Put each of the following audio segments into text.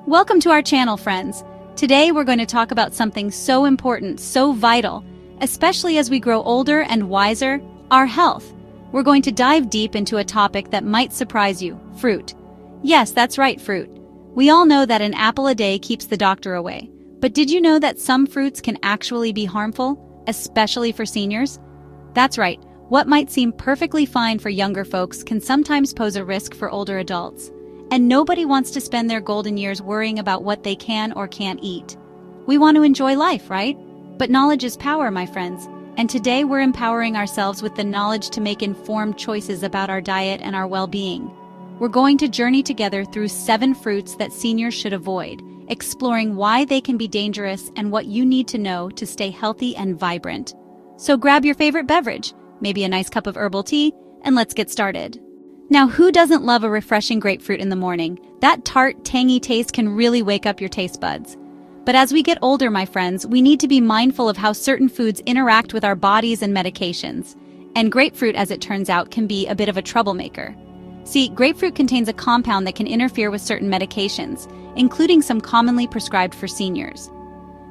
Welcome to our channel, friends. Today we're going to talk about something so important, so vital, especially as we grow older and wiser, our health. We're going to dive deep into a topic that might surprise you, fruit. Yes, that's right, fruit. We all know that an apple a day keeps the doctor away. But did you know that some fruits can actually be harmful, especially for seniors? That's right, what might seem perfectly fine for younger folks can sometimes pose a risk for older adults. And nobody wants to spend their golden years worrying about what they can or can't eat. We want to enjoy life, right? But knowledge is power, my friends. And today we're empowering ourselves with the knowledge to make informed choices about our diet and our well-being. We're going to journey together through 7 fruits that seniors should avoid, exploring why they can be dangerous and what you need to know to stay healthy and vibrant. So grab your favorite beverage, maybe a nice cup of herbal tea, and let's get started. Now, who doesn't love a refreshing grapefruit in the morning? That tart, tangy taste can really wake up your taste buds. But as we get older, my friends, we need to be mindful of how certain foods interact with our bodies and medications. And grapefruit, as it turns out, can be a bit of a troublemaker. See, grapefruit contains a compound that can interfere with certain medications, including some commonly prescribed for seniors.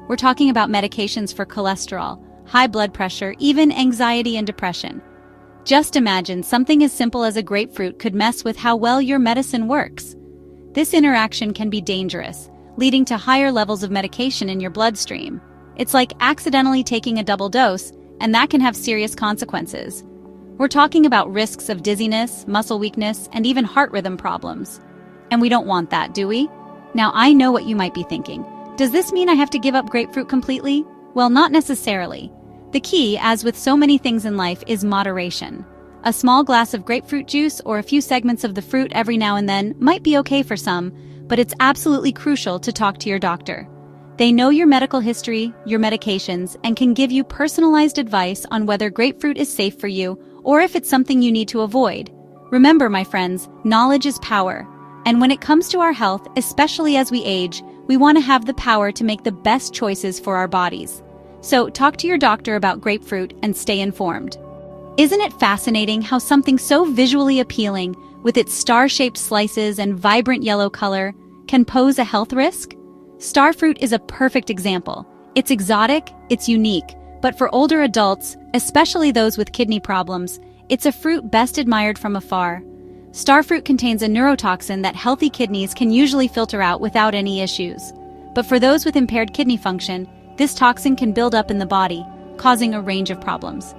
We're talking about medications for cholesterol, high blood pressure, even anxiety and depression. Just imagine something as simple as a grapefruit could mess with how well your medicine works. This interaction can be dangerous, leading to higher levels of medication in your bloodstream. It's like accidentally taking a double dose, and that can have serious consequences. We're talking about risks of dizziness, muscle weakness, and even heart rhythm problems. And we don't want that, do we? Now, I know what you might be thinking. Does this mean I have to give up grapefruit completely? Well, not necessarily. The key, as with so many things in life, is moderation. A small glass of grapefruit juice or a few segments of the fruit every now and then might be okay for some, but it's absolutely crucial to talk to your doctor. They know your medical history, your medications, and can give you personalized advice on whether grapefruit is safe for you or if it's something you need to avoid. Remember, my friends, knowledge is power. And when it comes to our health, especially as we age, we want to have the power to make the best choices for our bodies. So talk to your doctor about grapefruit and stay informed. Isn't it fascinating how something so visually appealing, with its star-shaped slices and vibrant yellow color, can pose a health risk? Starfruit is a perfect example. It's exotic, it's unique, but for older adults, especially those with kidney problems, it's a fruit best admired from afar. Starfruit contains a neurotoxin that healthy kidneys can usually filter out without any issues. But for those with impaired kidney function, this toxin can build up in the body, causing a range of problems.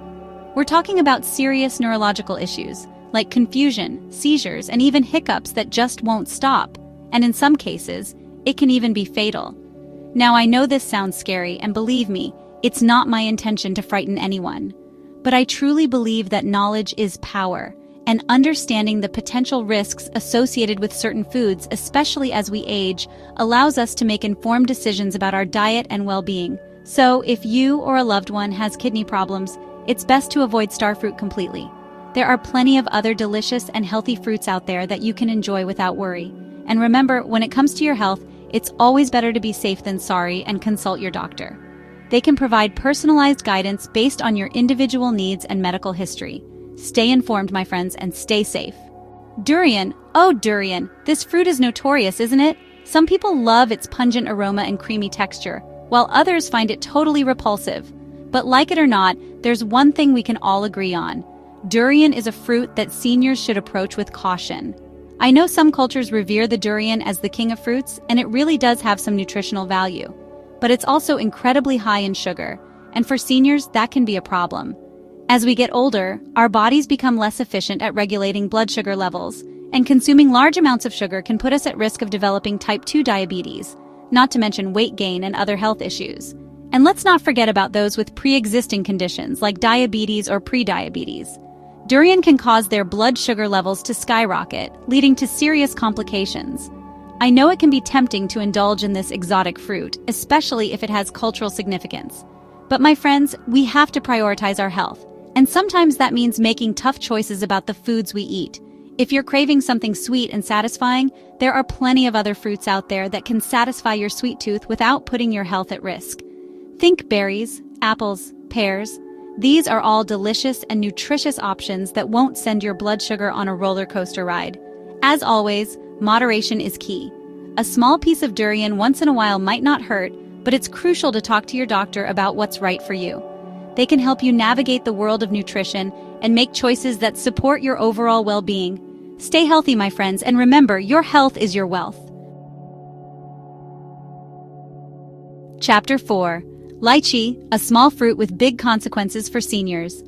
We're talking about serious neurological issues, like confusion, seizures, and even hiccups that just won't stop. And in some cases, it can even be fatal. Now, I know this sounds scary, and believe me, it's not my intention to frighten anyone. But I truly believe that knowledge is power, and understanding the potential risks associated with certain foods, especially as we age, allows us to make informed decisions about our diet and well-being. So, if you or a loved one has kidney problems, it's best to avoid starfruit completely. There are plenty of other delicious and healthy fruits out there that you can enjoy without worry. And remember, when it comes to your health, it's always better to be safe than sorry and consult your doctor. They can provide personalized guidance based on your individual needs and medical history. Stay informed, my friends, and stay safe. Durian. Oh, durian. This fruit is notorious, isn't it? Some people love its pungent aroma and creamy texture, while others find it totally repulsive. But like it or not, there's one thing we can all agree on. Durian is a fruit that seniors should approach with caution. I know some cultures revere the durian as the king of fruits, and it really does have some nutritional value. But it's also incredibly high in sugar, and for seniors, that can be a problem. As we get older, our bodies become less efficient at regulating blood sugar levels, and consuming large amounts of sugar can put us at risk of developing type 2 diabetes, not to mention weight gain and other health issues. And let's not forget about those with pre-existing conditions like diabetes or prediabetes. Durian can cause their blood sugar levels to skyrocket, leading to serious complications. I know it can be tempting to indulge in this exotic fruit, especially if it has cultural significance. But my friends, we have to prioritize our health. And sometimes that means making tough choices about the foods we eat. If you're craving something sweet and satisfying, there are plenty of other fruits out there that can satisfy your sweet tooth without putting your health at risk. Think berries, apples, pears. These are all delicious and nutritious options that won't send your blood sugar on a roller coaster ride. As always, moderation is key. A small piece of durian once in a while might not hurt, but it's crucial to talk to your doctor about what's right for you. They can help you navigate the world of nutrition and make choices that support your overall well-being. Stay healthy, my friends, and remember, your health is your wealth. Chapter 4. Lychee, a small fruit with big consequences for seniors.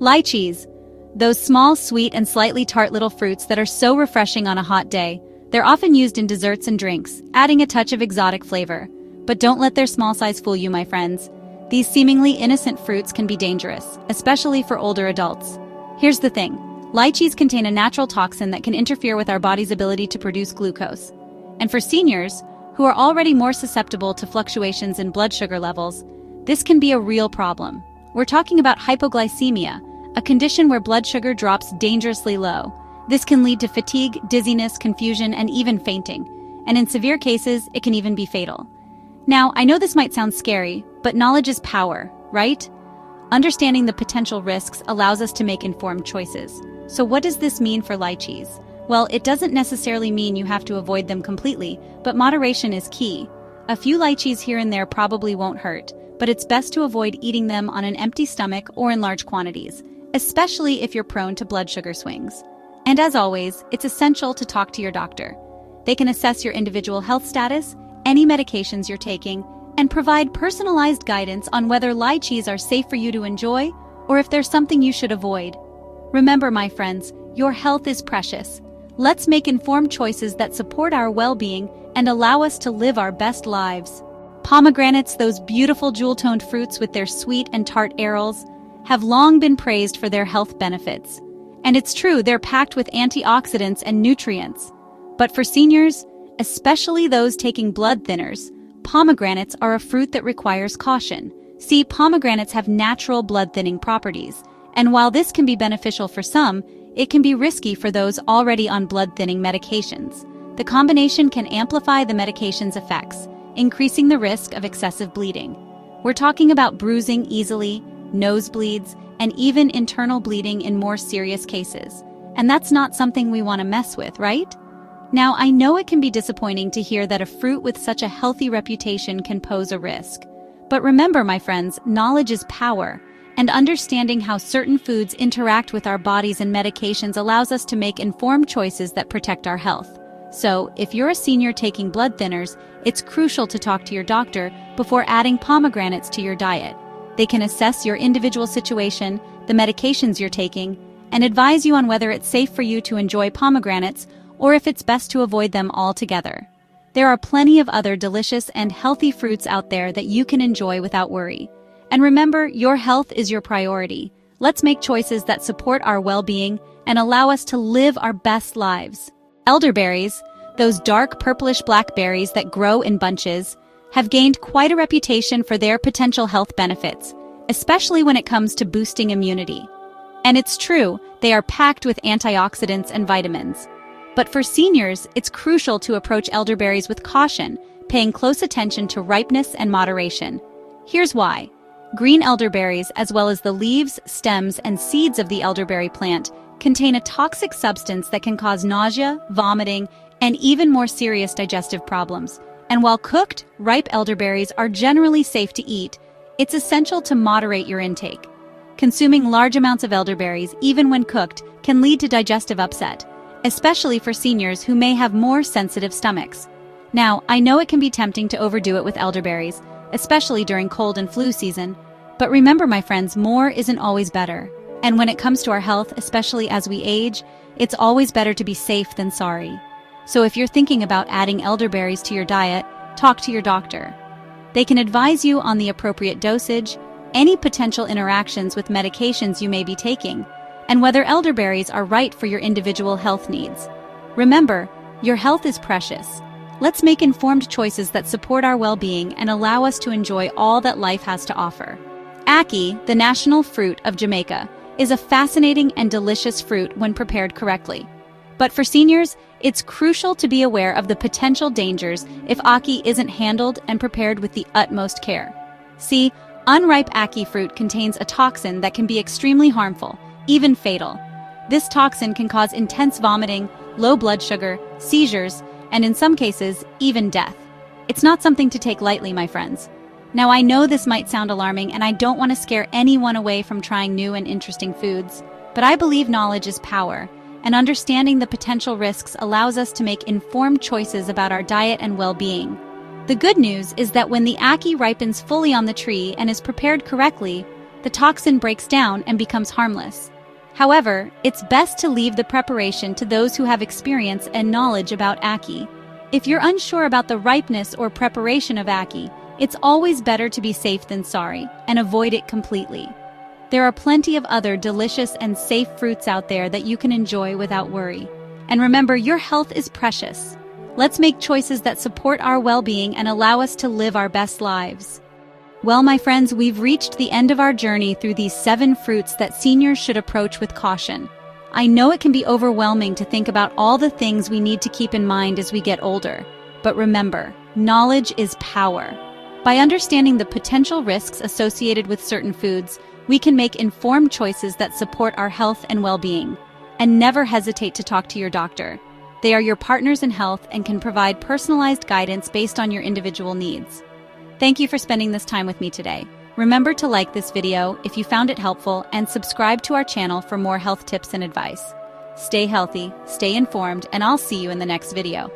Lychees, those small, sweet, and slightly tart little fruits that are so refreshing on a hot day. They're often used in desserts and drinks, adding a touch of exotic flavor. But don't let their small size fool you, my friends. These seemingly innocent fruits can be dangerous, especially for older adults. Here's the thing. Lychees contain a natural toxin that can interfere with our body's ability to produce glucose. And for seniors, who are already more susceptible to fluctuations in blood sugar levels, this can be a real problem. We're talking about hypoglycemia, a condition where blood sugar drops dangerously low. This can lead to fatigue, dizziness, confusion, and even fainting. And in severe cases, it can even be fatal. Now, I know this might sound scary, but knowledge is power, right? Understanding the potential risks allows us to make informed choices. So what does this mean for lychees? Well, it doesn't necessarily mean you have to avoid them completely, but moderation is key. A few lychees here and there probably won't hurt, but it's best to avoid eating them on an empty stomach or in large quantities, especially if you're prone to blood sugar swings. And as always, it's essential to talk to your doctor. They can assess your individual health status, any medications you're taking, and provide personalized guidance on whether lychees are safe for you to enjoy or if there's something you should avoid. Remember, my friends, your health is precious. Let's make informed choices that support our well-being and allow us to live our best lives. Pomegranates, those beautiful jewel-toned fruits with their sweet and tart arils, have long been praised for their health benefits. And it's true, they're packed with antioxidants and nutrients. But for seniors, especially those taking blood thinners, pomegranates are a fruit that requires caution. See, pomegranates have natural blood-thinning properties, and while this can be beneficial for some, it can be risky for those already on blood-thinning medications. The combination can amplify the medication's effects, increasing the risk of excessive bleeding. We're talking about bruising easily, nosebleeds, and even internal bleeding in more serious cases. And that's not something we want to mess with, right? Now, I know it can be disappointing to hear that a fruit with such a healthy reputation can pose a risk. But remember, my friends, knowledge is power, and understanding how certain foods interact with our bodies and medications allows us to make informed choices that protect our health. So, if you're a senior taking blood thinners, it's crucial to talk to your doctor before adding pomegranates to your diet. They can assess your individual situation, the medications you're taking, and advise you on whether it's safe for you to enjoy pomegranates or if it's best to avoid them altogether. There are plenty of other delicious and healthy fruits out there that you can enjoy without worry. And remember, your health is your priority. Let's make choices that support our well-being and allow us to live our best lives. Elderberries, those dark purplish-black berries that grow in bunches, have gained quite a reputation for their potential health benefits, especially when it comes to boosting immunity. And it's true, they are packed with antioxidants and vitamins. But for seniors, it's crucial to approach elderberries with caution, paying close attention to ripeness and moderation. Here's why. Green elderberries, as well as the leaves, stems, and seeds of the elderberry plant, contain a toxic substance that can cause nausea, vomiting, and even more serious digestive problems. And while cooked, ripe elderberries are generally safe to eat, it's essential to moderate your intake. Consuming large amounts of elderberries, even when cooked, can lead to digestive upset, especially for seniors who may have more sensitive stomachs. Now, I know it can be tempting to overdo it with elderberries, especially during cold and flu season, but remember, my friends, more isn't always better. And when it comes to our health, especially as we age, it's always better to be safe than sorry. So if you're thinking about adding elderberries to your diet, talk to your doctor. They can advise you on the appropriate dosage, any potential interactions with medications you may be taking, and whether elderberries are right for your individual health needs. Remember, your health is precious. Let's make informed choices that support our well-being and allow us to enjoy all that life has to offer. Ackee, the national fruit of Jamaica, is a fascinating and delicious fruit when prepared correctly. But for seniors, it's crucial to be aware of the potential dangers if ackee isn't handled and prepared with the utmost care. See, unripe ackee fruit contains a toxin that can be extremely harmful, even fatal. This toxin can cause intense vomiting, low blood sugar, seizures, and in some cases, even death. It's not something to take lightly, my friends. Now, I know this might sound alarming, and I don't want to scare anyone away from trying new and interesting foods, but I believe knowledge is power, and understanding the potential risks allows us to make informed choices about our diet and well-being. The good news is that when the ackee ripens fully on the tree and is prepared correctly, the toxin breaks down and becomes harmless. However, it's best to leave the preparation to those who have experience and knowledge about ackee. If you're unsure about the ripeness or preparation of ackee, it's always better to be safe than sorry and avoid it completely. There are plenty of other delicious and safe fruits out there that you can enjoy without worry. And remember, your health is precious. Let's make choices that support our well-being and allow us to live our best lives. Well, my friends, we've reached the end of our journey through these 7 fruits that seniors should approach with caution. I know it can be overwhelming to think about all the things we need to keep in mind as we get older. But remember, knowledge is power. By understanding the potential risks associated with certain foods, we can make informed choices that support our health and well-being. And never hesitate to talk to your doctor. They are your partners in health and can provide personalized guidance based on your individual needs. Thank you for spending this time with me today. Remember to like this video if you found it helpful and subscribe to our channel for more health tips and advice. Stay healthy, stay informed, and I'll see you in the next video.